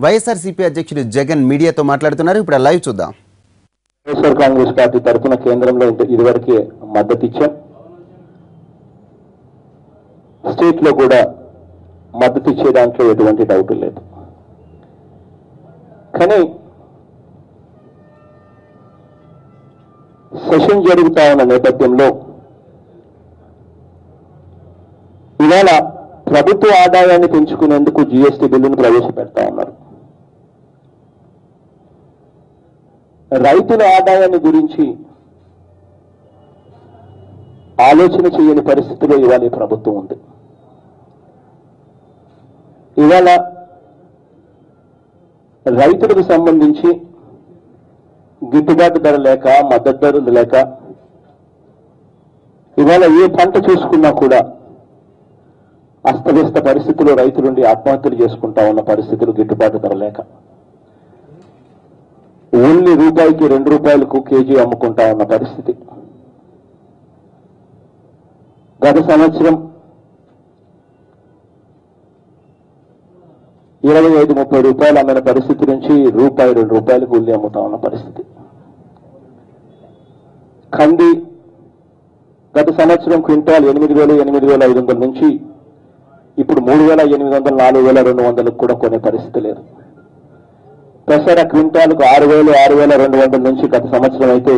వైఎస్ఆర్సీపీ అధ్యక్షుడు జగన్ మీడియాతో మాట్లాడుతున్నారు. ఇప్పుడు లైవ్ చూద్దాం. వైఎస్ఆర్ కాంగ్రెస్ పార్టీ తరఫున కేంద్రంలో ఇదివరకే మద్దతు ఇచ్చాం. స్టేట్ లో కూడా మద్దతు ఇచ్చే దాంట్లో ఎటువంటి డౌట్ లేదు. కానీ సెషన్ జరుగుతా ఉన్న నేపథ్యంలో ఇవాళ ప్రభుత్వ ఆదాయాన్ని పెంచుకునేందుకు జీఎస్టీ బిల్లును ప్రవేశపెడతా ఉన్నారు. రైతుల ఆదాయాన్ని గురించి ఆలోచన చేయని పరిస్థితిలో ఇవాళ ఈ ప్రభుత్వం ఉంది. ఇవాళ రైతులకు సంబంధించి గిట్టుబాటు ధర లేక, మద్దతు ధరలు లేక, ఇవాళ ఏ పంట చూసుకున్నా కూడా అస్తవ్యస్త పరిస్థితుల్లో రైతులుండి ఆత్మహత్యలు చేసుకుంటా ఉన్న పరిస్థితులు, గిట్టుబాటు ధర లేక ఓన్లీ రూపాయికి 2 రూపాయలకు కేజీ అమ్ముకుంటా ఉన్న పరిస్థితి. గత సంవత్సరం 25-30 రూపాయలు అమ్మిన పరిస్థితి నుంచి రూపాయి 2 రూపాయలకు ఉల్లి అమ్ముతా ఉన్న పరిస్థితి. కంది గత సంవత్సరం క్వింటాల్ 8,000-8,500 నుంచి ఇప్పుడు 3,800-4,200 కూడా కొనే పరిస్థితి లేదు. పెసర క్వింటాల్కు 6,000-6,200 నుంచి గత సంవత్సరం అయితే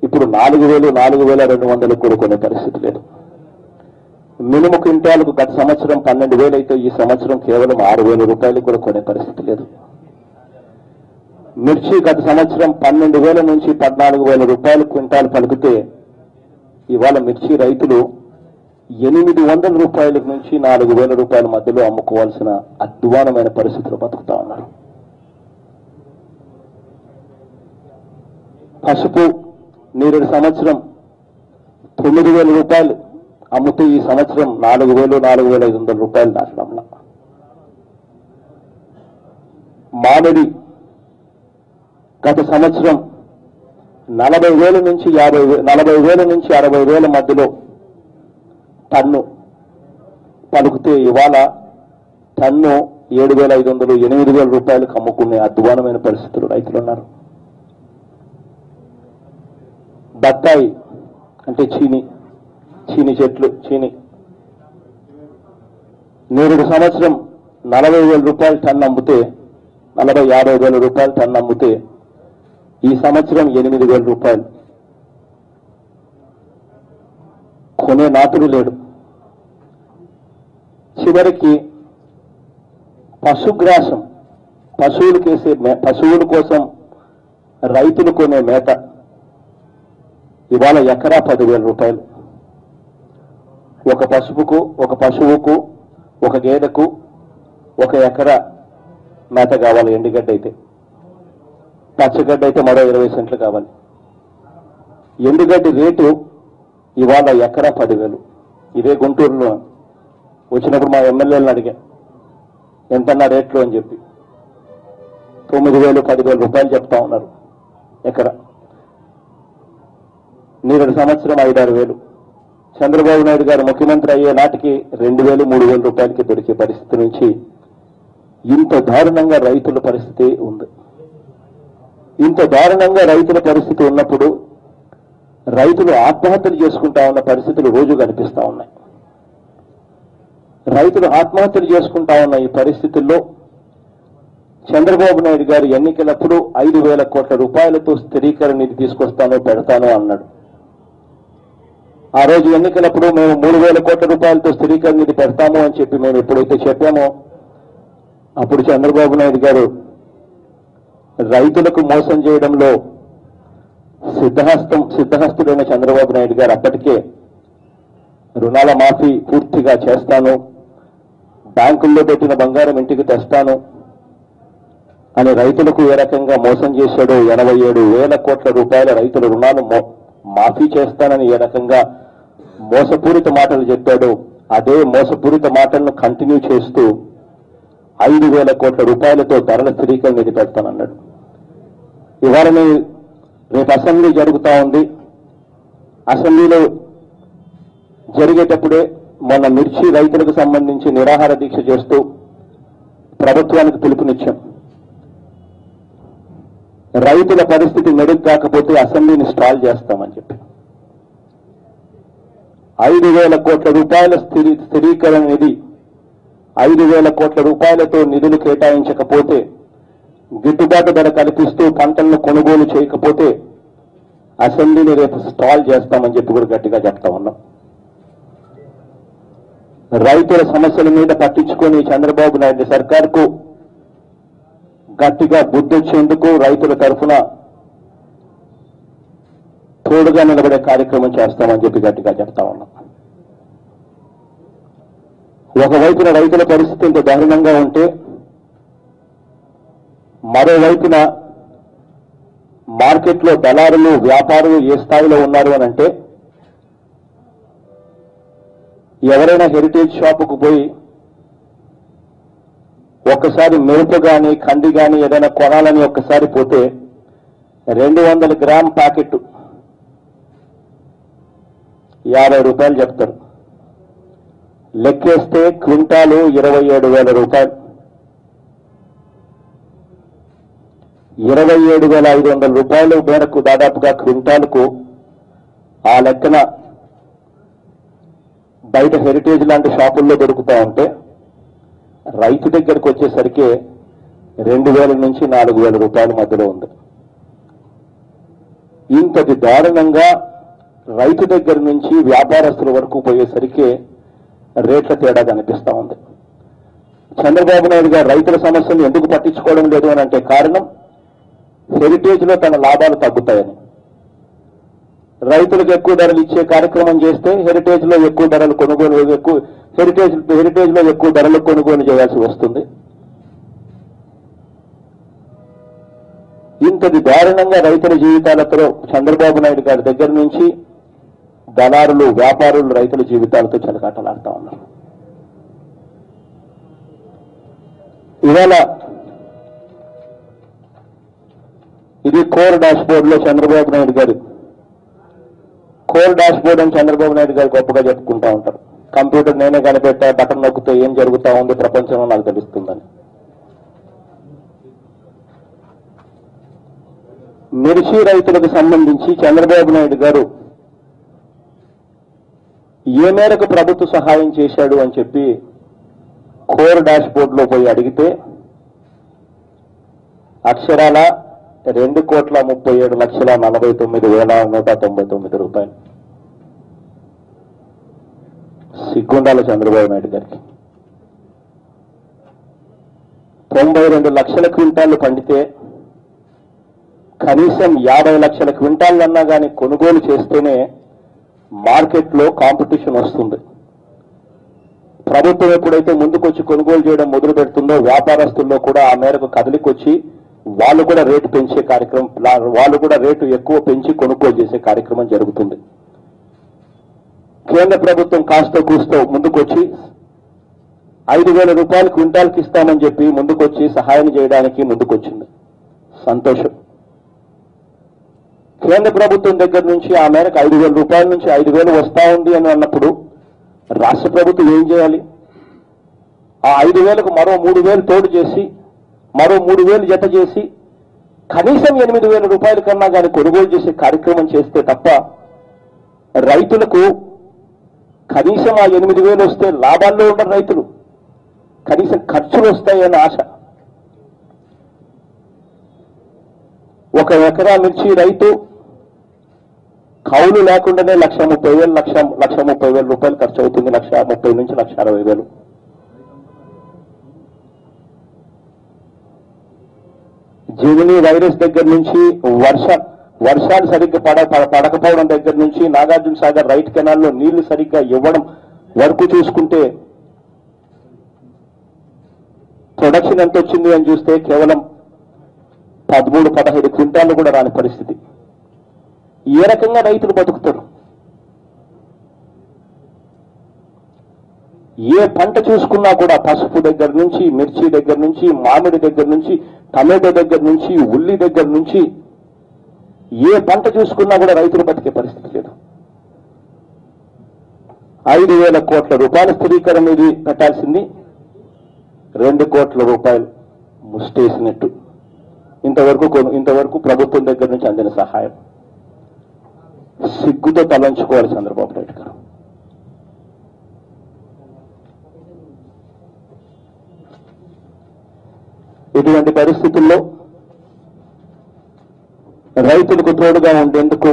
ఇప్పుడు 4,000-4,200 కూడా కొనే పరిస్థితి లేదు. మినుము క్వింటాల్కు గత సంవత్సరం 12,000 అయితే ఈ సంవత్సరం కేవలం 6,000 రూపాయలు కూడా కొనే పరిస్థితి లేదు. మిర్చి గత సంవత్సరం 12,000 నుంచి 14,000 రూపాయలు క్వింటాల్ పలికితే ఇవాళ మిర్చి రైతులు 800 రూపాయల నుంచి 4,000 రూపాయల మధ్యలో అమ్ముకోవాల్సిన అధ్వానమైన పరిస్థితులు బతుకుతా ఉన్నారు. పసుపు నేరేడు సంవత్సరం 9,000 రూపాయలు అమ్ముతే ఈ సంవత్సరం 4,000-4,500 రూపాయలు దాటడంలో. మామిడి గత సంవత్సరం 40,000 నుంచి 60,000 మధ్యలో టన్ను పలుకుతే ఇవాళ టన్ను 7,500-8,000 రూపాయలకు అమ్ముకునే అధ్వానమైన పరిస్థితులు రైతులు ఉన్నారు. బత్తాయి అంటే చీని చెట్లు, నేరేడు సంవత్సరం 40,000 రూపాయలు టన్ను అమ్మితే 40,000-50,000 రూపాయలు టన్ను అమ్మితే ఈ సంవత్సరం 8,000 రూపాయలు. కొనే నాతుడు లేడు. చివరికి పశుగ్రాసం, పశువుల కోసం రైతులు కొనే మేత ఇవాళ ఎకరా 10,000 రూపాయలు. ఒక పశువుకు ఒక గేదెకు 1 ఎకరా మేత కావాలి. ఎండుగడ్డ అయితే, పచ్చగడ్డ అయితే మరో 20 సెంట్లు కావాలి. ఎండుగడ్డి రేటు ఇవాళ ఎకరా 10,000. ఇదే గుంటూరులో వచ్చినప్పుడు మా ఎమ్మెల్యేలను అడిగా ఎంతన్నా రేట్లు అని చెప్పి 9,000-10,000 రూపాయలు చెప్తా ఉన్నారు ఎకరా. నేరేడు సంవత్సరం 5-6,000. చంద్రబాబు నాయుడు గారు ముఖ్యమంత్రి అయ్యే నాటికి 2,000-3,000 రూపాయలకి దొరికే పరిస్థితి నుంచి ఇంత దారుణంగా రైతుల పరిస్థితి ఉంది. ఇంత దారుణంగా రైతుల పరిస్థితి ఉన్నప్పుడు రైతులు ఆత్మహత్యలు చేసుకుంటా ఉన్న పరిస్థితులు రోజు కనిపిస్తా ఉన్నాయి. రైతులు ఆత్మహత్యలు చేసుకుంటా ఉన్న ఈ పరిస్థితుల్లో చంద్రబాబు నాయుడు గారు ఎన్నికలప్పుడు 5,000 కోట్ల రూపాయలతో స్థిరీకరణ నిధి పెడతాను అన్నాడు. ఆ రోజు ఎన్నికలప్పుడు మేము 3,000 కోట్ల రూపాయలతో స్థిరీకరణ నిధి పెడతాము అని చెప్పి మేము ఎప్పుడైతే చెప్పామో అప్పుడు చంద్రబాబు నాయుడు గారు రైతులకు మోసం చేయడంలో సిద్ధహస్తుడైన చంద్రబాబు నాయుడు గారు అప్పటికే రుణాల మాఫీ పూర్తిగా చేస్తాను, బ్యాంకుల్లో పెట్టిన బంగారం ఇంటికి తెస్తాను అని రైతులకు ఏ రకంగా మోసం చేశాడో, 87,000 కోట్ల రూపాయల రైతుల రుణాలు మాఫీ చేస్తానని ఏ రకంగా మోసపూరిత మాటలు చెప్పాడో అదే మోసపూరిత మాటలను కంటిన్యూ చేస్తూ 5,000 కోట్ల రూపాయలతో ధరల స్థిరీకరణ నిధి పెడతానన్నాడు. ఇవాళ రేపు అసెంబ్లీ జరుగుతూ ఉంది. అసెంబ్లీలో జరిగేటప్పుడే మొన్న మిర్చి రైతులకు సంబంధించి నిరాహార దీక్ష చేస్తూ ప్రభుత్వానికి పిలుపునిచ్చాం. రైతుల పరిస్థితి మెరుగు కాకపోతే అసెంబ్లీని స్టాల్ చేస్తామని చెప్పి 5,000 కోట్ల రూపాయల స్థిరీకరణ నిధి 5,000 కోట్ల రూపాయలతో నిధులు కేటాయించకపోతే, గిట్టుబాటు ధర కల్పిస్తూ పంటలను కొనుగోలు చేయకపోతే అసెంబ్లీని రేపు స్టాల్ చేస్తామని చెప్పి కూడా గట్టిగా చెప్తా ఉన్నాం. రైతుల సమస్యల మీద పట్టించుకొని చంద్రబాబు నాయుడు సర్కార్కు గట్టిగా బుద్ధొచ్చేందుకు రైతుల తరఫున తోడుగా నిలబడే కార్యక్రమం చేస్తామని చెప్పి గట్టిగా చెప్తా ఉన్నాం. ఒకవైపున రైతుల పరిస్థితి ఇంత దారుణంగా ఉంటే, మరోవైపున మార్కెట్లో దళారులు వ్యాపారులు ఏ స్థాయిలో ఉన్నారు అని అంటే, ఎవరైనా హెరిటేజ్ షాపుకు పోయి ఒక్కసారి మిరప కానీ కంది కానీ ఏదైనా కొనాలని ఒక్కసారి పోతే 200 గ్రామ్ ప్యాకెట్ 50 రూపాయలు చెప్తారు. లెక్కేస్తే క్వింటాలు 27,000 రూపాయలు, 27,500 రూపాయలు మేరకు దాదాపుగా క్వింటాలకు. ఆ లెక్కన బయట హెరిటేజ్ లాంటి షాపుల్లో దొరుకుతా ఉంటే, రైతు దగ్గరకు వచ్చేసరికి 2,000 నుంచి 4,000 రూపాయల మధ్యలో ఉంది. ఇంతటి దారుణంగా రైతు దగ్గర నుంచి వ్యాపారస్తుల వరకు పోయేసరికి రేట్ల తేడా కనిపిస్తా ఉంది. చంద్రబాబు నాయుడు గారు రైతుల సమస్యలు ఎందుకు పట్టించుకోవడం లేదు అని అంటే కారణం, హెరిటేజ్ లో తన లాభాలు తగ్గుతాయని. రైతులకు ఎక్కువ ధరలు ఇచ్చే కార్యక్రమం చేస్తే హెరిటేజ్ లో ఎక్కువ ధరలు హెరిటేజ్ లో ఎక్కువ ధరలు కొనుగోలు చేయాల్సి వస్తుంది. ఇంతటి దారుణంగా రైతుల జీవితాలతో చంద్రబాబు నాయుడు గారి దగ్గర నుంచి దళారులు వ్యాపారులు రైతుల జీవితాలతో చెలకాటలాడుతా ఉన్నారు. ఇవాళ ఇది కోర్ డాష్ బోర్డ్ లో చంద్రబాబు నాయుడు గారు, కోర్ డాష్ బోర్డ్ అని చంద్రబాబు నాయుడు గారు గొప్పగా చెప్పుకుంటా ఉంటారు. కంప్యూటర్ నేనే కనిపెట్టా, బటన్ నొక్కితే ఏం జరుగుతా ఉంది ప్రపంచంలో నాకు తెలుస్తుందని. మిర్చి రైతులకు సంబంధించి చంద్రబాబు నాయుడు గారు ఏ మేరకు ప్రభుత్వ సహాయం చేశాడు అని చెప్పి కోర్ డాష్ బోర్డ్ లో పోయి అడిగితే అక్షరాల 2,37,49,199 రూపాయలు. సిగ్గుండాలి చంద్రబాబు నాయుడు గారికి. 92 లక్షల క్వింటాళ్లు పండితే కనీసం 50 లక్షల క్వింటాళ్ళన్నా కానీ కొనుగోలు చేస్తేనే మార్కెట్లో కాంపిటీషన్ వస్తుంది. ప్రభుత్వం ఎప్పుడైతే ముందుకొచ్చి కొనుగోలు చేయడం మొదలు పెడుతుందో వ్యాపారస్తుల్లో కూడా ఆ మేరకు కదలికొచ్చి వాళ్ళు కూడా రేటు పెంచే కార్యక్రమం, వాళ్ళు కూడా రేటు ఎక్కువ పెంచి కొనుగోలు చేసే కార్యక్రమం జరుగుతుంది. కేంద్ర ప్రభుత్వం కాస్తో కూస్తో ముందుకొచ్చి 5,000 రూపాయలు క్వింటాల్కి ఇస్తామని చెప్పి ముందుకొచ్చి సహాయం చేయడానికి ముందుకొచ్చింది. సంతోషం. కేంద్ర ప్రభుత్వం దగ్గర నుంచి ఆ మేరకు 5,000 రూపాయల నుంచి 5,000 వస్తా ఉంది అని అన్నప్పుడు రాష్ట్ర ప్రభుత్వం ఏం చేయాలి? ఆ 5,000కు మరో 3,000 తోడు చేసి మరో 3,000 జత చేసి కనీసం 8,000 రూపాయల కన్నా కానీ కొనుగోలు చేసే కార్యక్రమం చేస్తే తప్ప రైతులకు కనీసం ఆ 8,000 వస్తే లాభాల్లో ఉండరు రైతులు, కనీసం ఖర్చులు వస్తాయన్న ఆశ. ఒక ఎకరా మిర్చి రైతు కౌలు లేకుండానే 1,30,000 రూపాయలు ఖర్చు అవుతుంది. 1,30,000 నుంచి 1,60,000. జెమినీ వైరస్ దగ్గర నుంచి వర్షాలు సరిగ్గా పడకపోవడం దగ్గర నుంచి నాగార్జున సాగర్ రైట్ కెనాల్లో నీళ్లు సరిగ్గా ఇవ్వడం వరకు చూసుకుంటే ప్రొడక్షన్ ఎంత వచ్చింది అని చూస్తే కేవలం 13-15 క్వింటాలు కూడా రాని పరిస్థితి. ఏ రకంగా రైతులు బతుకుతారు? ఏ పంట చూసుకున్నా కూడా పసుపు దగ్గర నుంచి, మిర్చి దగ్గర నుంచి, మామిడి దగ్గర నుంచి, టమాటో దగ్గర నుంచి, ఉల్లి దగ్గర నుంచి ఏ పంట చూసుకున్నా కూడా రైతులు బతికే పరిస్థితి లేదు. 5,000 కోట్ల రూపాయల స్థిరీకరణ నిధి పెట్టాల్సింది 2 కోట్ల రూపాయలు ముష్టేసినట్టు ఇంతవరకు ప్రభుత్వం దగ్గర నుంచి అందిన సహాయం సిగ్గుతో తలంచుకోవాలి చంద్రబాబు నాయుడు గారు. ఇటువంటి పరిస్థితుల్లో రైతులకు తోడుగా ఉండేందుకు,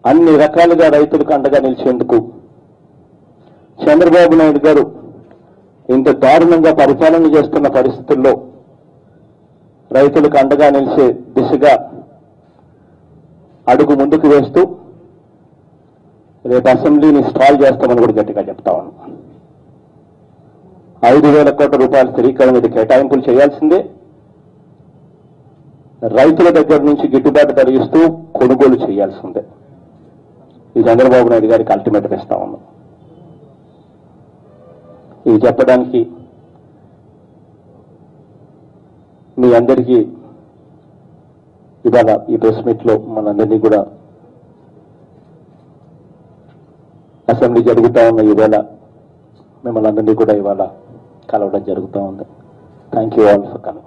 అన్ని రకాలుగా రైతులకు అండగా నిలిచేందుకు చంద్రబాబు నాయుడు గారు ఇంత దారుణంగా పరిపాలన చేస్తున్న పరిస్థితుల్లో రైతులకు అండగా నిలిచే దిశగా అడుగు ముందుకు వేస్తూ రేపు అసెంబ్లీని స్టాల్ చేస్తామని కూడా గట్టిగా చెప్తా ఉన్నాం. 5,000 కోట్ల రూపాయల స్థిరీకరణ మీద కేటాయింపులు చేయాల్సిందే. రైతుల దగ్గర నుంచి గిట్టుబాటు ధర ఇస్తూ కొనుగోలు చేయాల్సిందే. ఈ చంద్రబాబు నాయుడు గారికి అల్టిమేటం ఇస్తా ఉన్నాం. ఇది చెప్పడానికి మీ అందరికీ ఇవాళ ఈ ప్రెస్ మీట్ లో మనందరినీ కూడా అసెంబ్లీ జరుగుతూ ఉన్న ఈవేళ మిమ్మల్ని అందరినీ కూడా ఇవాళ కలవడం జరుగుతూ ఉంది. Thank you all for coming.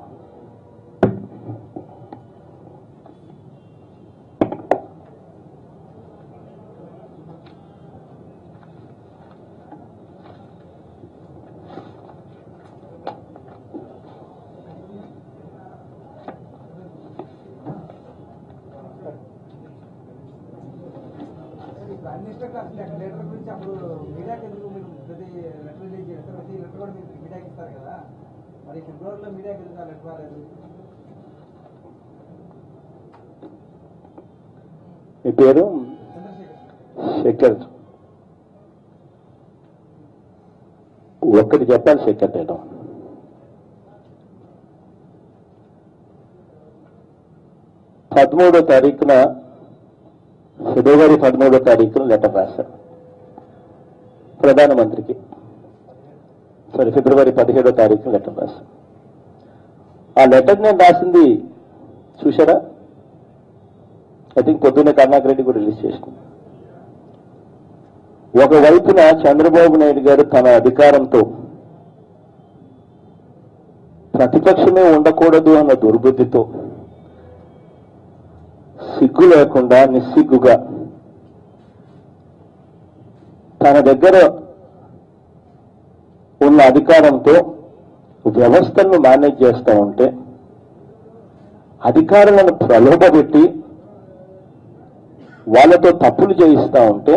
Letter గురించి అప్పుడు మీడియాకి ఎందుకు మీరు ప్రతి లెటర్ రిలీజ్ చేస్తారు, ప్రతి లెటర్ కూడా మీరు మీడియాకి ఇస్తారు కదా, మరి ఫిబ్రవరిలో మీడియాకి ఎందుకు ఆ లెటర్ రాలేదు? మీ పేరు? శేఖర్. ఒక్కటి చెప్పాలి శేఖర్, నేను ఫిబ్రవరి 13వ తారీఖున లెటర్ రాశారు ప్రధానమంత్రికి. ఫిబ్రవరి 17వ తారీఖున లెటర్ రాశారు. ఆ లెటర్ నేను రాసింది చూశారా? ఐ థింక్ పొద్దున్నే కరుణాకర్ రెడ్డి కూడా రిలీజ్ చేసింది. ఒకవైపున చంద్రబాబు నాయుడు గారు తన అధికారంతో ప్రతిపక్షమే ఉండకూడదు అన్న దుర్బుద్ధితో సిగ్గు లేకుండా నిస్సిగ్గుగా తన దగ్గర ఉన్న అధికారంతో వ్యవస్థలను మేనేజ్ చేస్తూ ఉంటే, అధికారులను ప్రలోభపెట్టి వాళ్ళతో తప్పులు చేయిస్తూ ఉంటే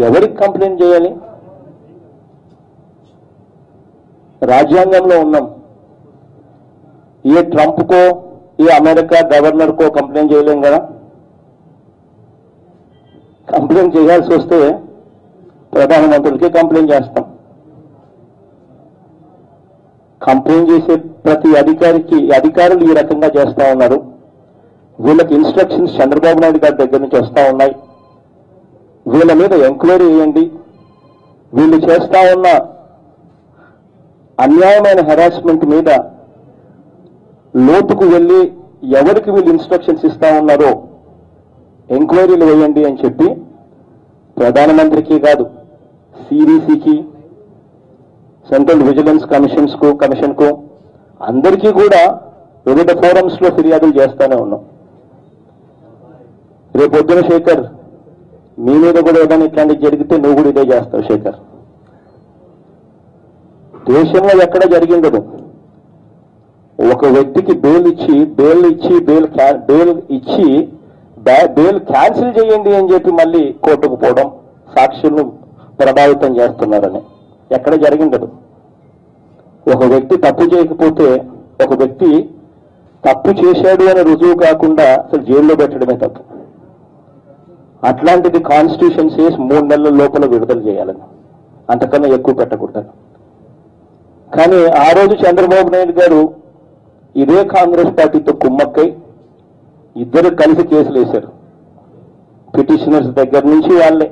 ఎవరికి కంప్లైంట్ చేయాలి? రాజ్యాంగంలో ఉన్నాం. ఏ ట్రంప్కో ఏ అమెరికా గవర్నర్కో కంప్లైంట్ చేయలేం కదా. కంప్లైంట్ చేయాల్సి వస్తే ప్రధానమంత్రికి కంప్లైంట్ చేస్తాం. కంప్లైంట్ చేసే ప్రతి అధికారులు ఈ రకంగా చేస్తా ఉన్నారు. వీళ్ళకి ఇన్స్ట్రక్షన్స్ చంద్రబాబు నాయుడు గారి దగ్గర నుంచి వస్తా ఉన్నాయి. వీళ్ళ మీద ఎంక్వైరీ చేయండి, వీళ్ళు చేస్తా ఉన్న అన్యాయమైన హెరాస్మెంట్ మీద లోతుకు వెళ్ళి ఎవరికి వీళ్ళు ఇన్స్ట్రక్షన్స్ ఇస్తా ఉన్నారో ఎంక్వైరీలు వేయండి అని చెప్పి ప్రధానమంత్రికి కాదు, సిబిసికి, సెంట్రల్ విజిలెన్స్ కమిషన్కు అందరికీ కూడా వివిధ ఫోరమ్స్ లో ఫిర్యాదులు చేస్తానే ఉన్నాం. రేపొద్దున శేఖర్ మీ మీద కూడా ఏదైనా ఇట్లాంటివి జరిగితే నువ్వు కూడా ఇదే చేస్తావు శేఖర్. దేశంలో ఎక్కడ జరిగిండదు. ఒక వ్యక్తికి బెయిల్ క్యాన్సిల్ చేయండి అని చెప్పి మళ్ళీ కోర్టుకు పోవడం, సాక్షులను ప్రభావితం చేస్తున్నారని ఎక్కడ జరిగిండదు. ఒక వ్యక్తి తప్పు చేయకపోతే, ఒక వ్యక్తి తప్పు చేశాడు అని రుజువు కాకుండా అసలు జైల్లో పెట్టడమే తప్పు. అట్లాంటిది కాన్స్టిట్యూషన్ సేస్ 3 నెలల లోపల విడుదల చేయాలని, అంతకన్నా ఎక్కువ పెట్టకూడదు. కానీ ఆ రోజు చంద్రబాబు నాయుడు గారు ఇదే కాంగ్రెస్ పార్టీతో కుమ్మక్కై ఇద్దరు కలిసి కేసులు వేశారు. పిటిషనర్స్ దగ్గర నుంచి వాళ్ళే,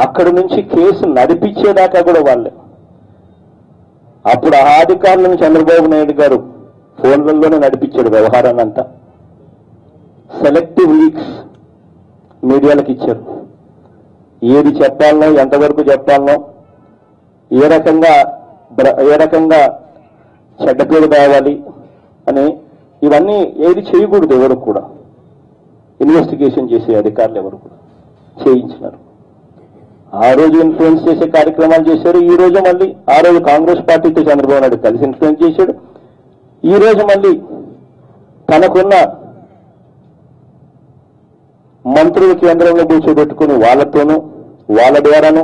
అక్కడి నుంచి కేసు నడిపించేదాకా కూడా వాళ్ళే. అప్పుడు ఆ అధికారులను చంద్రబాబు నాయుడు గారు ఫోన్లలోనే నడిపించాడు వ్యవహారాన్ని అంతా. సెలెక్టివ్ లీక్స్ మీడియాలకు ఇచ్చారు. ఏది చెప్పాలనో ఎంతవరకు చెప్పాలనో ఏ రకంగా చెడ్డ పేరు తేవాలి అని ఇవన్నీ ఏది చేయకూడదు. ఎవరు కూడా ఇన్వెస్టిగేషన్ చేసే అధికారులు ఎవరు కూడా చేయించినారు. ఆ రోజు ఇన్ఫ్లుయెన్స్ చేసే కార్యక్రమాలు చేశారు. ఈ రోజు మళ్ళీ ఆ రోజు కాంగ్రెస్ పార్టీతో చంద్రబాబు నాయుడు కలిసి ఇన్ఫ్లుయెన్స్ చేశాడు. ఈ రోజు మళ్ళీ తనకున్న మంత్రులు కేంద్రంలో కూర్చోబెట్టుకుని వాళ్ళతోనూ వాళ్ళ ద్వారాను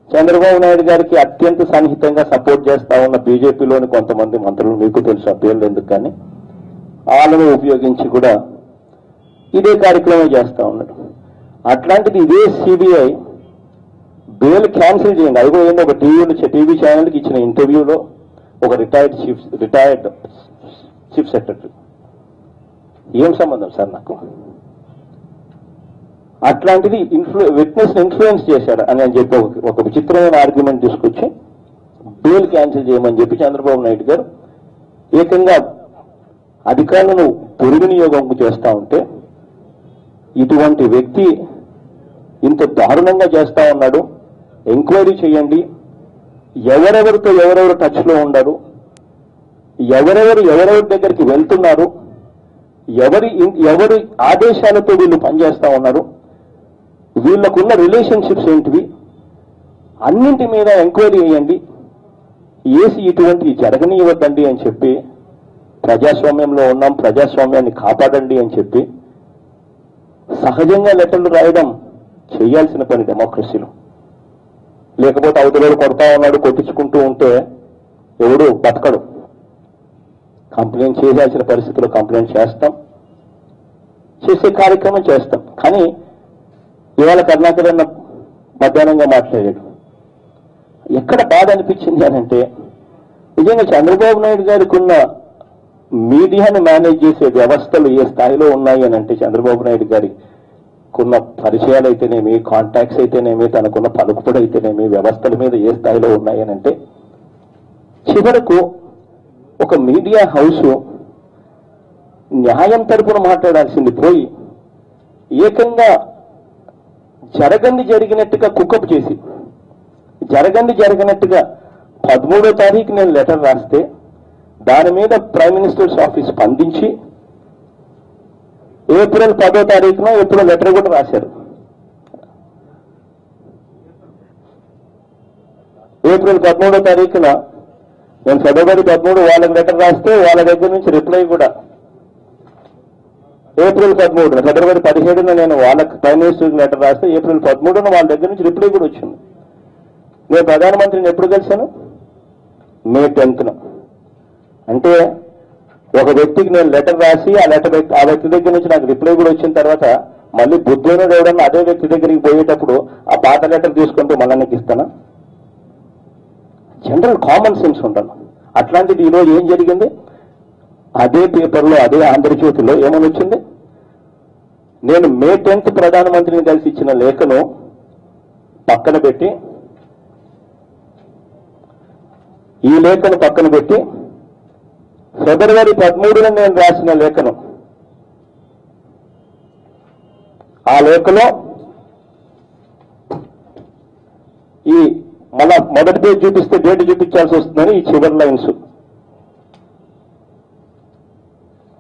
చంద్రబాబు నాయుడు గారికి అత్యంత సన్నిహితంగా సపోర్ట్ చేస్తా ఉన్న బీజేపీలోని కొంతమంది మంత్రులు, మీకు తెలుసు ఆ పేర్లు ఎందుకు, కానీ వాళ్ళను ఉపయోగించి కూడా ఇదే కార్యక్రమం చేస్తా ఉన్నాడు. అట్లాంటిది ఇదే సిబిఐ బెయిల్ క్యాన్సిల్ చేయండి. అది కూడా ఏంటో ఒక టీవీ ఛానల్కి ఇచ్చిన ఇంటర్వ్యూలో ఒక రిటైర్డ్ చీఫ్ సెక్రటరీ, ఏం సంబంధం సార్ నాకు? అట్లాంటిది విట్నెస్ ఇన్ఫ్లుయెన్స్ చేశాడు అని చెప్పి ఒక విచిత్రమైన ఆర్గ్యుమెంట్ తీసుకొచ్చి బెయిల్ క్యాన్సిల్ చేయమని చెప్పి చంద్రబాబు నాయుడు గారు ఏకంగా అధికారులను దుర్వినియోగం చేస్తూ ఉంటే, ఇటువంటి వ్యక్తి ఇంత దారుణంగా చేస్తా ఉన్నాడు, ఎంక్వైరీ చేయండి, ఎవరెవరు టచ్లో ఉన్నారు, ఎవరెవరి దగ్గరికి వెళ్తున్నారు, ఎవరి ఆదేశాలతో వీళ్ళు పనిచేస్తా ఉన్నారు, వీళ్ళకున్న రిలేషన్షిప్స్ ఏంటివి, అన్నింటి మీద ఎంక్వైరీ చేయండి, ఏసి ఇటువంటివి జరగనీయవద్దండి అని చెప్పి, ప్రజాస్వామ్యంలో ఉన్నాం, ప్రజాస్వామ్యాన్ని కాపాడండి అని చెప్పి సహజంగా లెటర్లు రాయడం చేయాల్సిన పని డెమోక్రసీలో. లేకపోతే అవతల కొడతా ఉన్నాడు, కొట్టించుకుంటూ ఉంటే ఎవడు బతకడు. కంప్లైంట్ చేయాల్సిన పరిస్థితుల్లో కంప్లైంట్ చేస్తాం, చేసే కార్యక్రమం చేస్తాం. కానీ ఇవాళ కర్ణాకర్ అన్న మధ్యాహ్నంగా మాట్లాడాడు. ఎక్కడ బాధ అనిపించింది అని అంటే, నిజంగా చంద్రబాబు నాయుడు గారికి ఉన్న మీడియాను మేనేజ్ చేసే వ్యవస్థలు ఏ స్థాయిలో ఉన్నాయి అని అంటే, చంద్రబాబు నాయుడు గారికి ఉన్న పరిచయాలు అయితేనేమి, కాంటాక్ట్స్ అయితేనేమి, తనకున్న పలుకుబడి అయితేనేమి, వ్యవస్థల మీద ఏ స్థాయిలో ఉన్నాయి అని అంటే, చివరకు ఒక మీడియా హౌస్ న్యాయం తరపున మాట్లాడాల్సింది పోయి ఏకంగా జరిగినట్టుగా కుకప్ చేసి, జరిగినట్టుగా 13వ తారీఖు నేను లెటర్ రాస్తే దాని మీద ప్రైమ్ మినిస్టర్స్ ఆఫీస్ స్పందించి ఏప్రిల్ 10వ తారీఖున ఎప్పుడో లెటర్ కూడా రాశారు. ఏప్రిల్ 13వ తారీఖున నేను ఫిబ్రవరి 13 వాళ్ళకి లెటర్ రాస్తే వాళ్ళ దగ్గర నుంచి రిప్లై కూడా ఏప్రిల్ 13న, ఫిబ్రవరి 17న నేను వాళ్ళకి ప్రైమ్ మినిస్టర్కి లెటర్ రాస్తే ఏప్రిల్ 13న వాళ్ళ దగ్గర నుంచి రిప్లై కూడా వచ్చింది. నేను ప్రధానమంత్రిని ఎప్పుడు కలిశాను? మే 10న. అంటే ఒక వ్యక్తికి నేను లెటర్ రాసి ఆ వ్యక్తి దగ్గర నుంచి నాకు రిప్లై కూడా వచ్చిన తర్వాత మళ్ళీ బుద్ధుడు ఎవడన్నా అదే వ్యక్తి దగ్గరికి పోయేటప్పుడు ఆ పాత లెటర్ తీసుకుంటూ మళ్ళీ నీకు ఇస్తానా? జనరల్ కామన్ సెన్స్ ఉంటాను. అట్లాంటిది ఈరోజు ఏం జరిగింది? అదే పేపర్లో, అదే ఆంధ్రజ్యోతిలో ఏమని వచ్చింది? నేను మే 10th ప్రధానమంత్రిని కలిసి ఇచ్చిన లేఖను పక్కన పెట్టి, ఈ లేఖను పక్కన పెట్టి ఫిబ్రవరి 13న నేను రాసిన లేఖను, ఆ లేఖలో ఈ మళ్ళా మొదటి పేజ్ చూపిస్తే డేట్ చూపించాల్సి వస్తుందని ఈ చివరి లైన్స్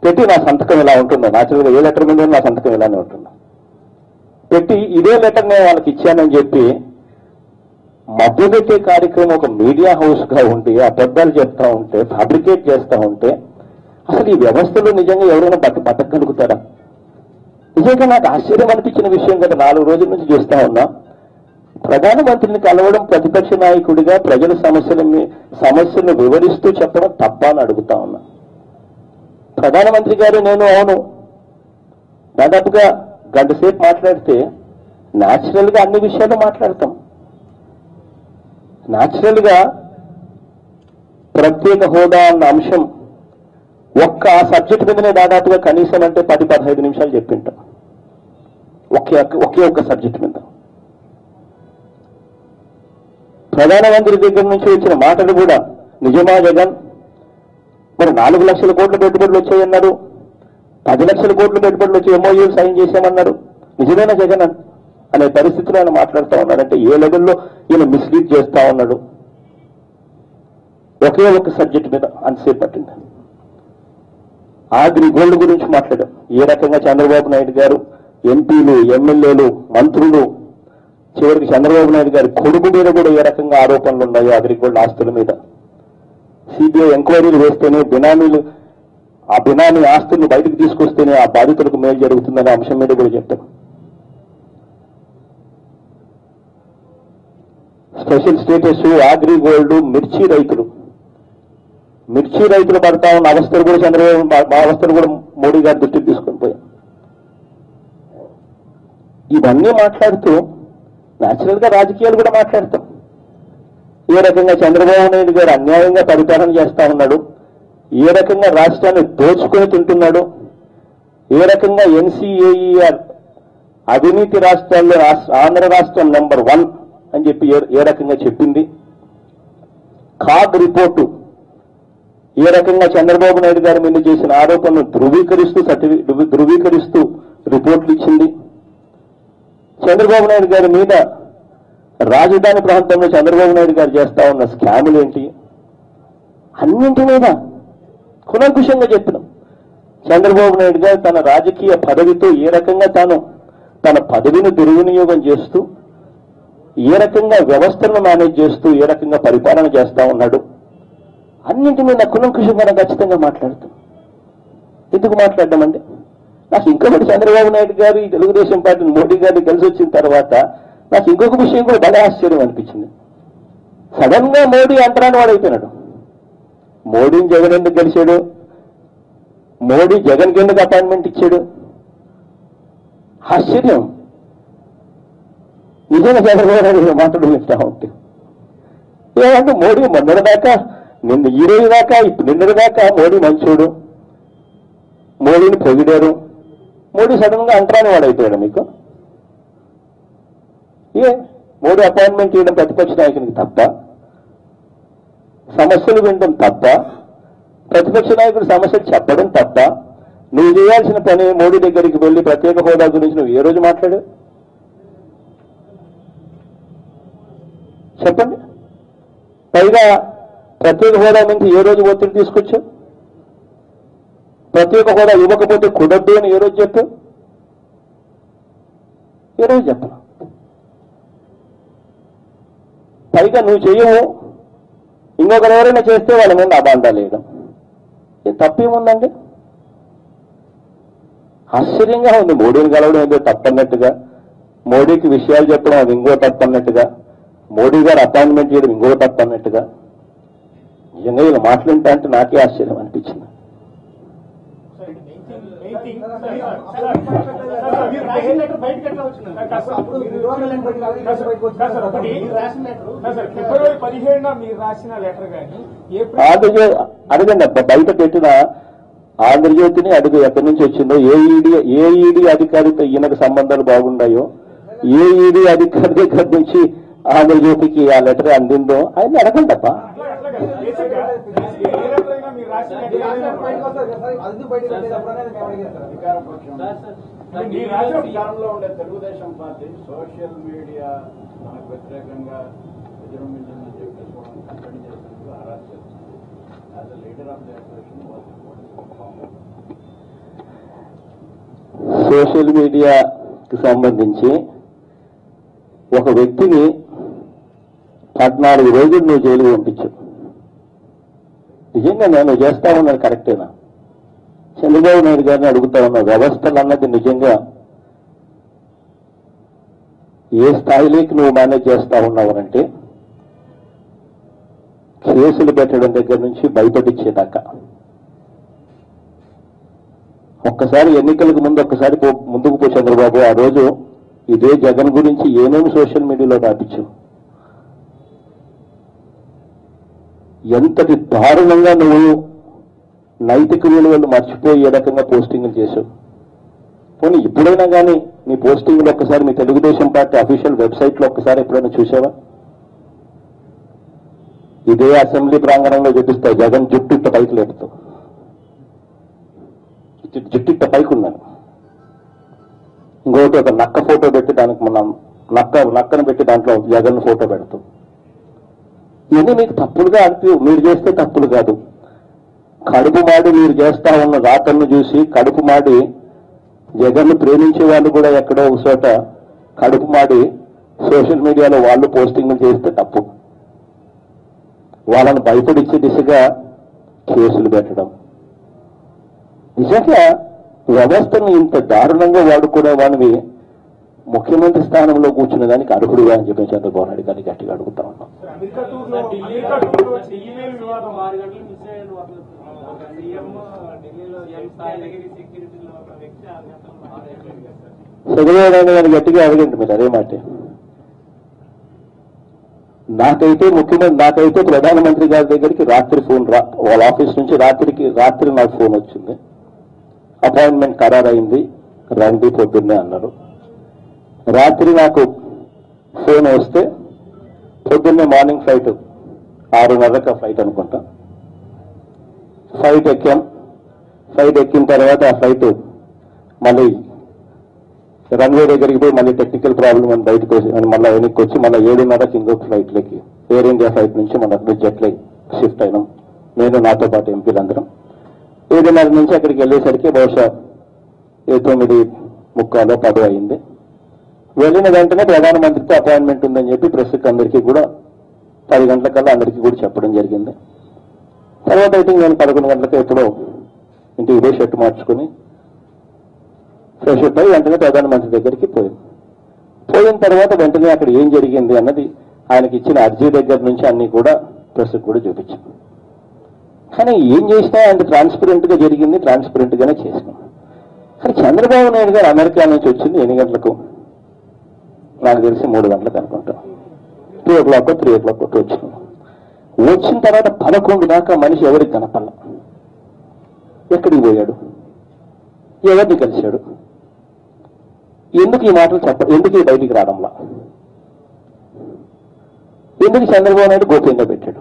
పెట్టి నా సంతకం ఇలా ఉంటుందో, న్యాచురల్గా ఏ లెటర్ మీద నా సంతకం ఇలానే ఉంటుందో పెట్టి ఇదే లెటర్ నేను వాళ్ళకి ఇచ్చానని చెప్పి మభ్యపెట్టే కార్యక్రమం ఒక మీడియా హౌస్ గా ఉండి అబద్ధాలు చెప్తా ఉంటే, ఫ్యాబ్రికేట్ చేస్తూ ఉంటే, అసలు ఈ వ్యవస్థలో నిజంగా ఎవరైనా బతకగలుగుతారా? నిజంగా నాకు ఆశ్చర్యం అనిపించిన విషయం కదా, 4 రోజుల నుంచి చూస్తా ఉన్నా. ప్రధానమంత్రిని కలవడం ప్రతిపక్ష నాయకుడిగా ప్రజల సమస్యలను వివరిస్తూ చెప్పడం తప్ప అని అడుగుతా ఉన్నా. ప్రధానమంత్రి గారు నేను అవును దాదాపుగా గంట సేపు మాట్లాడితే న్యాచురల్ గా అన్ని విషయాలు మాట్లాడతాం. న్యాచురల్ గా ప్రత్యేక హోదా అన్న అంశం ఒక్క సబ్జెక్ట్ మీదనే దాదాపుగా కనీసం అంటే 10-15 నిమిషాలు చెప్పింటాం, ఒకే ఒక్క సబ్జెక్ట్ మీద. ప్రధానమంత్రి దగ్గర నుంచి వచ్చిన మాటలు కూడా నిజమా జగన్? మరి 4 లక్షల కోట్ల పెట్టుబడులు వచ్చాయన్నారు, 10 లక్షల కోట్ల పెట్టుబడులు వచ్చి MOU సైన్ చేశామన్నారు, నిజమేనా జగన్? అనే పరిస్థితిలో ఆయన మాట్లాడుతూ ఉన్నాడంటే ఏ లెవెల్లో ఈయన మిస్లీడ్ చేస్తా ఉన్నాడు. ఒకే ఒక సబ్జెక్ట్ మీద అంతసేపు పట్టింది. ఆగ్రి గోల్డ్ గురించి మాట్లాడాం. ఏ రకంగా చంద్రబాబు నాయుడు గారు ఎంపీలు, ఎమ్మెల్యేలు, మంత్రులు, చివరికి చంద్రబాబు నాయుడు గారి కొడుకు మీద కూడా ఏ రకంగా ఆరోపణలు ఉన్నాయో అగ్రి గోల్డ్ ఆస్తుల మీద. సిబిఐ ఎంక్వైరీలు వేస్తేనే ఆ బినామీ ఆస్తులను బయటకు తీసుకొస్తేనే ఆ బాధితులకు మేలు జరుగుతుందనే అంశం మీద కూడా చెప్తాం. స్పెషల్ స్టేటస్ ఆగ్రి గోల్డ్, మిర్చి రైతులు పడతా ఉన్న అవస్థలు కూడా చంద్రబాబు అవస్థలు కూడా మోడీ గారి దృష్టికి తీసుకొని పోయాం. ఇవన్నీ మాట్లాడుతూ న్యాచురల్ గా రాజకీయాలు కూడా మాట్లాడతాం. ఏ రకంగా చంద్రబాబు నాయుడు గారు అన్యాయంగా పరిపాలన చేస్తా ఉన్నాడు, ఏ రకంగా రాష్ట్రాన్ని దోచుకొని తింటున్నాడు, ఏ రకంగా NCAER అవినీతి రాష్ట్రాల్లో ఆంధ్ర రాష్ట్రం నెంబర్ 1 అని చెప్పి ఏ రకంగా చెప్పింది. కాగ్ రిపోర్టు ఏ రకంగా చంద్రబాబు నాయుడు గారి మీద చేసిన ఆరోపణలు ధృవీకరిస్తూ రిపోర్ట్లు ఇచ్చింది. చంద్రబాబు నాయుడు గారి మీద రాజధాని ప్రాంతంలో చంద్రబాబు నాయుడు గారు చేస్తా ఉన్న స్కాములు ఏంటి, అన్నింటి మీద కులంకుశంగా చెప్పినాం. చంద్రబాబు నాయుడు గారు తన రాజకీయ పదవితో ఏ రకంగా తన పదవిని దుర్వినియోగం చేస్తూ, ఏ రకంగా వ్యవస్థలను మేనేజ్ చేస్తూ, ఏ రకంగా పరిపాలన చేస్తా ఉన్నాడు, అన్నింటి మీద కులంకుశంగా ఖచ్చితంగా మాట్లాడుతాం. ఎందుకు మాట్లాడడం నాకు ఇంకొకటి, చంద్రబాబు నాయుడు గారు ఈ తెలుగుదేశం పార్టీని మోడీ గారిని కలిసి వచ్చిన తర్వాత నాకు ఇంకొక విషయం కూడా బాగా ఆశ్చర్యం అనిపించింది. సడన్ గా మోడీ అంతరాని వాడైపోయినాడు. మోడీని జగన్ ఎందుకు గెలిచాడు, మోడీ జగన్కి ఎందుకు అపాయింట్మెంట్ ఇచ్చాడు? ఆశ్చర్యం. నిజంగా చంద్రబాబు నాయుడు మాట్లాడు వింటా ఉంటే ఏమంటే మోడీ మొన్నటిదాకా ఈ రోజు దాకా నిన్నటి దాకా మోడీ మంచోడు, మోడీని పొగిడారు, మోడీ సడన్ గా అంటరాని వాడైపోయాడు. మీకు మోడీ అపాయింట్మెంట్ చేయడం ప్రతిపక్ష నాయకునికి తప్ప, సమస్యలు వినడం తప్ప, ప్రతిపక్ష నాయకుడు సమస్యలు చెప్పడం తప్ప, నువ్వు చేయాల్సిన పని మోడీ దగ్గరికి వెళ్ళి ప్రత్యేక హోదా గురించి నువ్వు ఏ రోజు మాట్లాడు చెప్పండి. పైగా ప్రత్యేక హోదా నుంచి ఏ రోజు ఒత్తిడి తీసుకొచ్చావు? ప్రత్యేక హోదా ఇవ్వకపోతే కుదరదు అని ఏ రోజు చెప్పావు? ఏ రోజు చెప్పను. పైగా నువ్వు చెయ్యవు, ఇంకొకరు ఎవరైనా చేస్తే వాళ్ళ మీద అబాండా లేదు. తప్పేముందండి? ఆశ్చర్యంగా ఉంది. మోడీని కలవడం ఏదో తప్పన్నట్టుగా, మోడీకి విషయాలు చెప్పడం అది ఇంకో తప్పన్నట్టుగా, మోడీ గారు అపాయింట్మెంట్ చేయడం ఇంకో తప్పన్నట్టుగా. నిజంగా ఇలా మాట్లాడుతా అంటే నాకే ఆశ్చర్యం అనిపించింది. అడగండి బయట పెట్టిన ఆంధ్రజ్యోతిని అడుగు ఎక్కడి నుంచి వచ్చిందో, ఏఈడి అధికారితో ఈయనకు సంబంధాలు బాగున్నాయో, ఏఈడి అధికారి దగ్గర నుంచి ఆంధ్రజ్యోతికి ఆ లెటర్ అందిందో ఆయన అడగండి తప్ప. తెలుగుదేశం పార్టీ సోషల్ మీడియా మనకు వ్యతిరేకంగా విజృంభించిందని చెప్పేసి కంప్లైంట్ చేసినందుకు హరాస్ చేస్తుంది. As a leader of the association social మీడియాకి సంబంధించి ఒక వ్యక్తిని 14 రోజులు నువ్వు జైలు పంపించావు. నిజంగా నేను చేస్తా ఉన్నాను కరెక్టేనా? చంద్రబాబు నాయుడు గారిని అడుగుతా ఉన్నా, వ్యవస్థలు అన్నది నిజంగా ఏ స్థాయిలోకి నువ్వు మేనేజ్ చేస్తా ఉన్నావు అంటే కేసులు పెట్టడం దగ్గర నుంచి బయటడిచ్చేదాకా. ఒక్కసారి ఎన్నికలకు ముందు ఒక్కసారి ముందుకు పో చంద్రబాబు. ఆ రోజు ఇదే జగన్ గురించి ఏమేమి సోషల్ మీడియాలో రాపించు, ఎంతటి దారుణంగా నువ్వు నైతిక విలువలు మర్చిపోయి ఏ రకంగా పోస్టింగ్లు చేశావు. పోనీ ఇప్పుడైనా కానీ నీ పోస్టింగ్లు ఒక్కసారి మీ తెలుగుదేశం పార్టీ అఫీషియల్ వెబ్సైట్లో ఒక్కసారి ఎప్పుడైనా చూసావా? ఇదే అసెంబ్లీ ప్రాంగణంలో చూపిస్తావు, జగన్ జుట్టు ఇట్ట పైకి లేపుతావు, జుట్టు ఇట్ట పైకి ఉన్నాను. ఇంకోటి ఒక నక్క ఫోటో పెట్టి దానికి మనం నక్కను పెట్టి దాంట్లో జగన్ ఫోటో పెడతాం. ఇవన్నీ మీకు తప్పులుగా అనిపి మీరు చేస్తే తప్పులు కాదు. కడుపు మాడి మీరు చేస్తా ఉన్న రాతలను చూసి కడుపు మాడి జగన్ను ప్రేమించే వాళ్ళు కూడా ఎక్కడో ఒక చోట కడుపు మాడి సోషల్ మీడియాలో వాళ్ళు పోస్టింగ్లు చేస్తే తప్పు. వాళ్ళని భయపడిచ్చే దిశగా కేసులు పెట్టడం, నిజంగా వ్యవస్థను ఇంత దారుణంగా వాడుకునే వాడిని ముఖ్యమంత్రి స్థానంలో కూర్చునే దానికి అర్హుడుగా అని చెప్పి చంద్రబాబు నాయుడు గారిని గట్టిగా అడుగుతా ఉన్నాం. చంద్రబాబు గారిని గట్టిగా అడగండి మీరు అదే మాట. నాకైతే ప్రధానమంత్రి గారి దగ్గరికి రాత్రి ఫోన్ వాళ్ళ ఆఫీస్ నుంచి రాత్రి నాకు ఫోన్ వచ్చింది. అపాయింట్మెంట్ ఖరారైంది, రండి పొద్దున్నే అన్నారు. రాత్రి నాకు ఫోన్ వస్తే పొద్దున్నే మార్నింగ్ ఫ్లైట్ 6:30 ఫ్లైట్ అనుకుంటా. ఫ్లైట్ ఎక్కిన తర్వాత ఆ ఫ్లైట్ మళ్ళీ రన్వే దగ్గరికి పోయి మళ్ళీ టెక్నికల్ ప్రాబ్లం అని బయటకు వచ్చి మళ్ళీ వెనక్కి వచ్చి మళ్ళీ 7:30కి ఇంకొక ఫ్లైట్లకి ఎయిర్ ఇండియా ఫ్లైట్ నుంచి మన అక్కడ జెట్లకి షిఫ్ట్ అయినాం. నేను నాతో పాటు ఎంపీలందరం 7:30 నుంచి అక్కడికి వెళ్ళేసరికి బహుశా 9:30 10 అయింది. వెళ్ళిన వెంటనే ప్రధానమంత్రితో అపాయింట్మెంట్ ఉందని చెప్పి ప్రెస్కి అందరికీ కూడా 10 గంటలకల్లా అందరికీ కూడా చెప్పడం జరిగింది. తర్వాత అయితే నేను 11 గంటలకు ఎప్పుడో ఇంటికి పోయి షర్ట్ మార్చుకుని ఫ్రెష్ అప్ అయి వెంటనే ప్రధానమంత్రి దగ్గరికి పోయిన తర్వాత వెంటనే అక్కడ ఏం జరిగింది అన్నది ఆయనకి ఇచ్చిన అర్జీ దగ్గర నుంచి అన్ని కూడా ప్రెస్కి కూడా చూపించాం. కానీ ఏం చేసినా ఆయన ట్రాన్స్పరెంట్ గా జరిగింది, ట్రాన్స్పరెంట్ గానే చేసినాం. కానీ చంద్రబాబు నాయుడు గారు అమెరికా నుంచి వచ్చింది ఎన్ని గంటలకు? నాకు తెలిసి 3 గంటలకు అనుకుంటాం. 2 o'clock 3 o'clock వచ్చినాం. వచ్చిన తర్వాత 11 దాకా మనిషి ఎవరికి కనపల్ల. ఎక్కడికి పోయాడు? ఎవరిని కలిశాడు? ఎందుకు ఈ మాటలు ఎందుకు ఈ బయటికి రావడంలా? ఎందుకు చంద్రబాబు నాయుడు గోప్యంగా పెట్టాడు?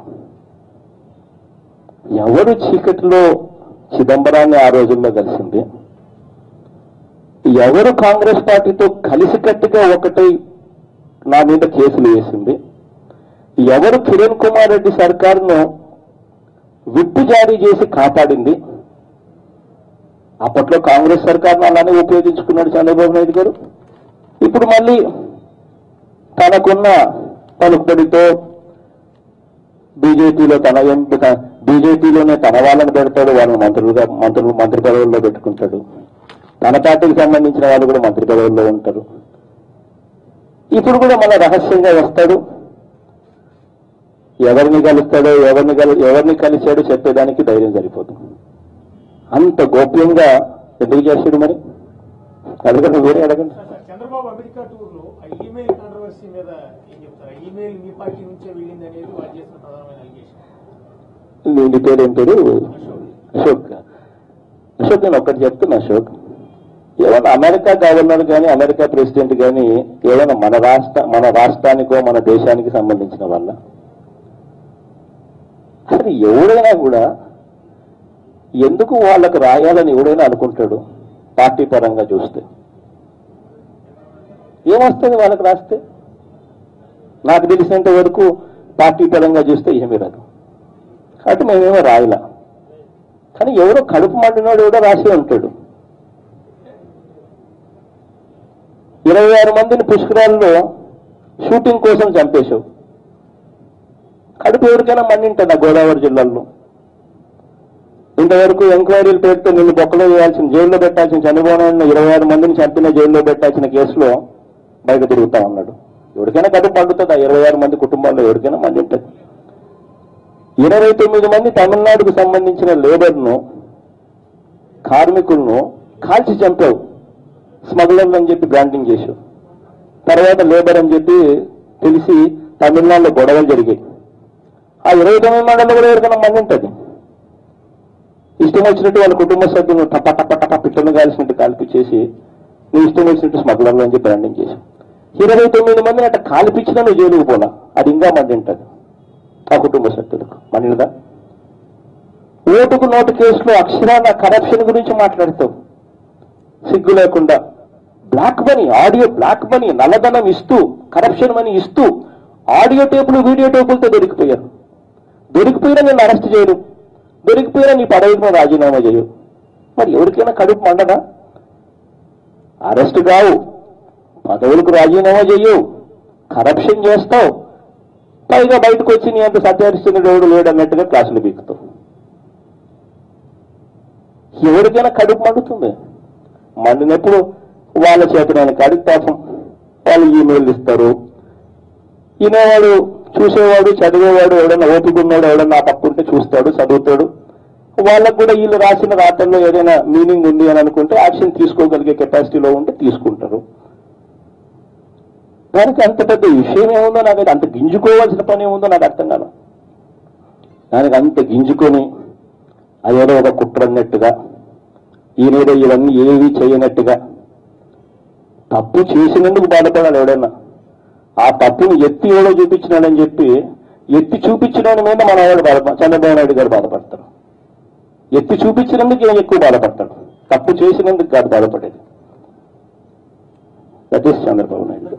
ఎవరు చీకటిలో చిదంబరాన్ని ఆ రోజుల్లో కలిసింది? ఎవరు కాంగ్రెస్ పార్టీతో కలిసికట్టుగా ఒకటై నా మీద కేసులు వేసింది? ఎవరు కిరణ్ కుమార్ రెడ్డి సర్కారును విప్పు జారీ చేసి కాపాడింది? అప్పట్లో కాంగ్రెస్ సర్కారును అలానే ఉపయోగించుకున్నాడు చంద్రబాబు నాయుడు గారు. ఇప్పుడు మళ్ళీ తనకున్న పలుకుబడితో బీజేపీలోనే తన వాళ్ళని పెడతాడు, వాళ్ళని మంత్రి పదవుల్లో పెట్టుకుంటాడు. తన పార్టీకి సంబంధించిన వాళ్ళు కూడా మంత్రి పదవుల్లో ఉంటారు. ఇప్పుడు కూడా మళ్ళీ రహస్యంగా వస్తాడు. ఎవరిని కలుస్తాడో ఎవరిని కలిశాడో చెప్పేదానికి ధైర్యం సరిపోదు. అంత గోప్యంగా ఎందుకు చేస్తాడు? మరి అడగండి, వేరే అడగండి. చంద్రబాబు అమెరికా టూర్ లో ఈమెయిల్ కాంట్రవర్సీ మీద ఏం చెప్తారు? ఈమెయిల్ మీ పార్టీ నుంచే వెళ్ళింది అనేది వాళ్ళు చేసిన ప్రధానమైన అలిగేషన్. నీ పేరు ఏం పేరు? అశోక్. నేను ఒక్కటి చెప్తున్నా అశోక్, ఏమైనా అమెరికా గవర్నర్ కానీ అమెరికా ప్రెసిడెంట్ కానీ ఏమైనా మన రాష్ట్రానికో మన దేశానికి సంబంధించిన వాళ్ళ? అసలు ఎవడైనా కూడా ఎందుకు వాళ్ళకు రాయాలని ఎవడైనా అనుకుంటాడు? పార్టీ పరంగా చూస్తే ఏమొస్తుంది వాళ్ళకి రాస్తే? నాకు తెలిసినంత వరకు పార్టీ పరంగా చూస్తే ఏమీ రాదు. కాబట్టి మేమేమో రాయలా. కానీ ఎవరో కడుపు మండినోడు ఎవడో రాసే ఉంటాడు. 26 మందిని పుష్కరాల్లో షూటింగ్ కోసం చంపేశావు. కడుపు ఎవరికైనా మండింటుందా గోదావరి జిల్లాల్లో? ఇంతవరకు ఎంక్వైరీలు పేరుతో నిన్ను బొక్కలో వేయాల్సిన, జైల్లో పెట్టాల్సిన చంద్రబాబు నాయుడు 26 మందిని చంపిన జైల్లో పెట్టాల్సిన కేసులో బయట తిరుగుతా ఉన్నాడు. ఎవరికైనా కడుపు మండుతుందా? 26 మంది కుటుంబాల్లో ఎవరికైనా మంది ఉంటుంది. 29 మంది తమిళనాడుకు సంబంధించిన లేబర్ను, కార్మికులను కాల్చి చంపావు. స్మగ్లర్లు అని చెప్పి బ్రాండింగ్ చేశావు. తర్వాత లేబర్ అని చెప్పి తెలిసి తమిళనాడులో గొడవలు జరిగాయి. ఆ 29 మండలంలో కూడా ఎవరికైనా మంది ఉంటుంది. ఇష్టం వచ్చినట్టు వాళ్ళ కుటుంబ సభ్యులను టప పిట్టను కాల్సినట్టు కాల్పించేసి నీ ఇష్టం వచ్చినట్టు స్మగ్లర్లు అని చెప్పి బ్రాండింగ్ చేశావు. 29 మందిని అట్లా కాల్పించినా నువ్వు జైలుకు పోలా, అది ఇంకా మంది ఉంటుంది ఆ కుటుంబ సభ్యులకు. మండినదా? ఓటుకు నోటు కేసులో అక్షరాల కరప్షన్ గురించి మాట్లాడతావు సిగ్గు లేకుండా. Black money, audio black money, నల్లధనం ఇస్తూ, కరప్షన్ మనీ ఇస్తూ ఆడియో టేపులు, వీడియో టేపులతో దొరికిపోయారు. దొరికిపోయినా నేను అరెస్ట్ చేయను, దొరికిపోయినా నీ పదవికి నేను రాజీనామా చేయు. మరి ఎవరికైనా కడుపు మండదా? అరెస్ట్ కావు, పదవులకు రాజీనామా చేయు, కరప్షన్ చేస్తావు, పైగా బయటకు వచ్చి నీ అంత సత్యహరిస్తున్న ఎవడు లేడన్నట్టుగా క్లాసులు పీకుతావు. ఎవరికైనా కడుపు మండుతుంది. మండినప్పుడు వాళ్ళ చేతనైన కాడికి పాపం వాళ్ళు ఈమెయిల్ ఇస్తారు. వినేవాడు, చూసేవాడు, చదివేవాడు, ఎవడన్నా ఓపిక ఉన్నాడు, ఎవడన్నా ఆ పక్క ఉంటే చూస్తాడు, చదువుతాడు. వాళ్ళకు కూడా వీళ్ళు రాసిన రాతల్లో ఏదైనా మీనింగ్ ఉంది అని అనుకుంటే యాక్షన్ తీసుకోగలిగే కెపాసిటీలో ఉంటే తీసుకుంటారు. దానికి అంత పెద్ద విషయం ఏముందో నాకు, అంత గింజుకోవాల్సిన పని ఏముందో నాకు అర్థం కాదు. దానికి అంత గింజుకొని అదేదో ఒక కుట్రన్నట్టుగా, ఈయనేదో ఇవన్నీ ఏవి చేయనట్టుగా, తప్పు చేసినందుకు బాధపడాలి ఎవడైనా. ఆ తప్పుని ఎత్తి ఎవడో చూపించినాడని చెప్పి ఎత్తి చూపించడానికి మీద మన వాడు చంద్రబాబు నాయుడు గారు బాధపడతారు. ఎత్తి చూపించినందుకు ఏం ఎక్కువ బాధపడతాడు, తప్పు చేసినందుకు కాదు బాధపడేది. That is Chandrababu Naidu.